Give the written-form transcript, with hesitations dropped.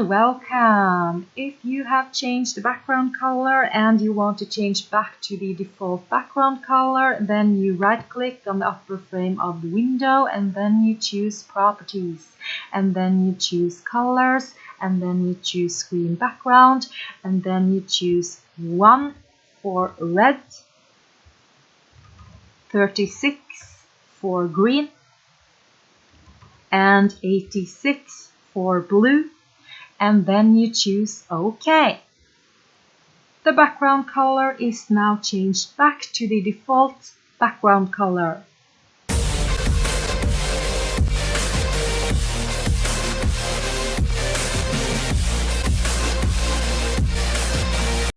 welcome! If you have changed the background color and you want to change back to the default background color, then you right-click on the upper frame of the window and then you choose Properties. And then you choose Colors and then you choose Screen Background and then you choose 1 for red, 36 for green, and 86 for blue, and then you choose OK. The background color is now changed back to the default background color.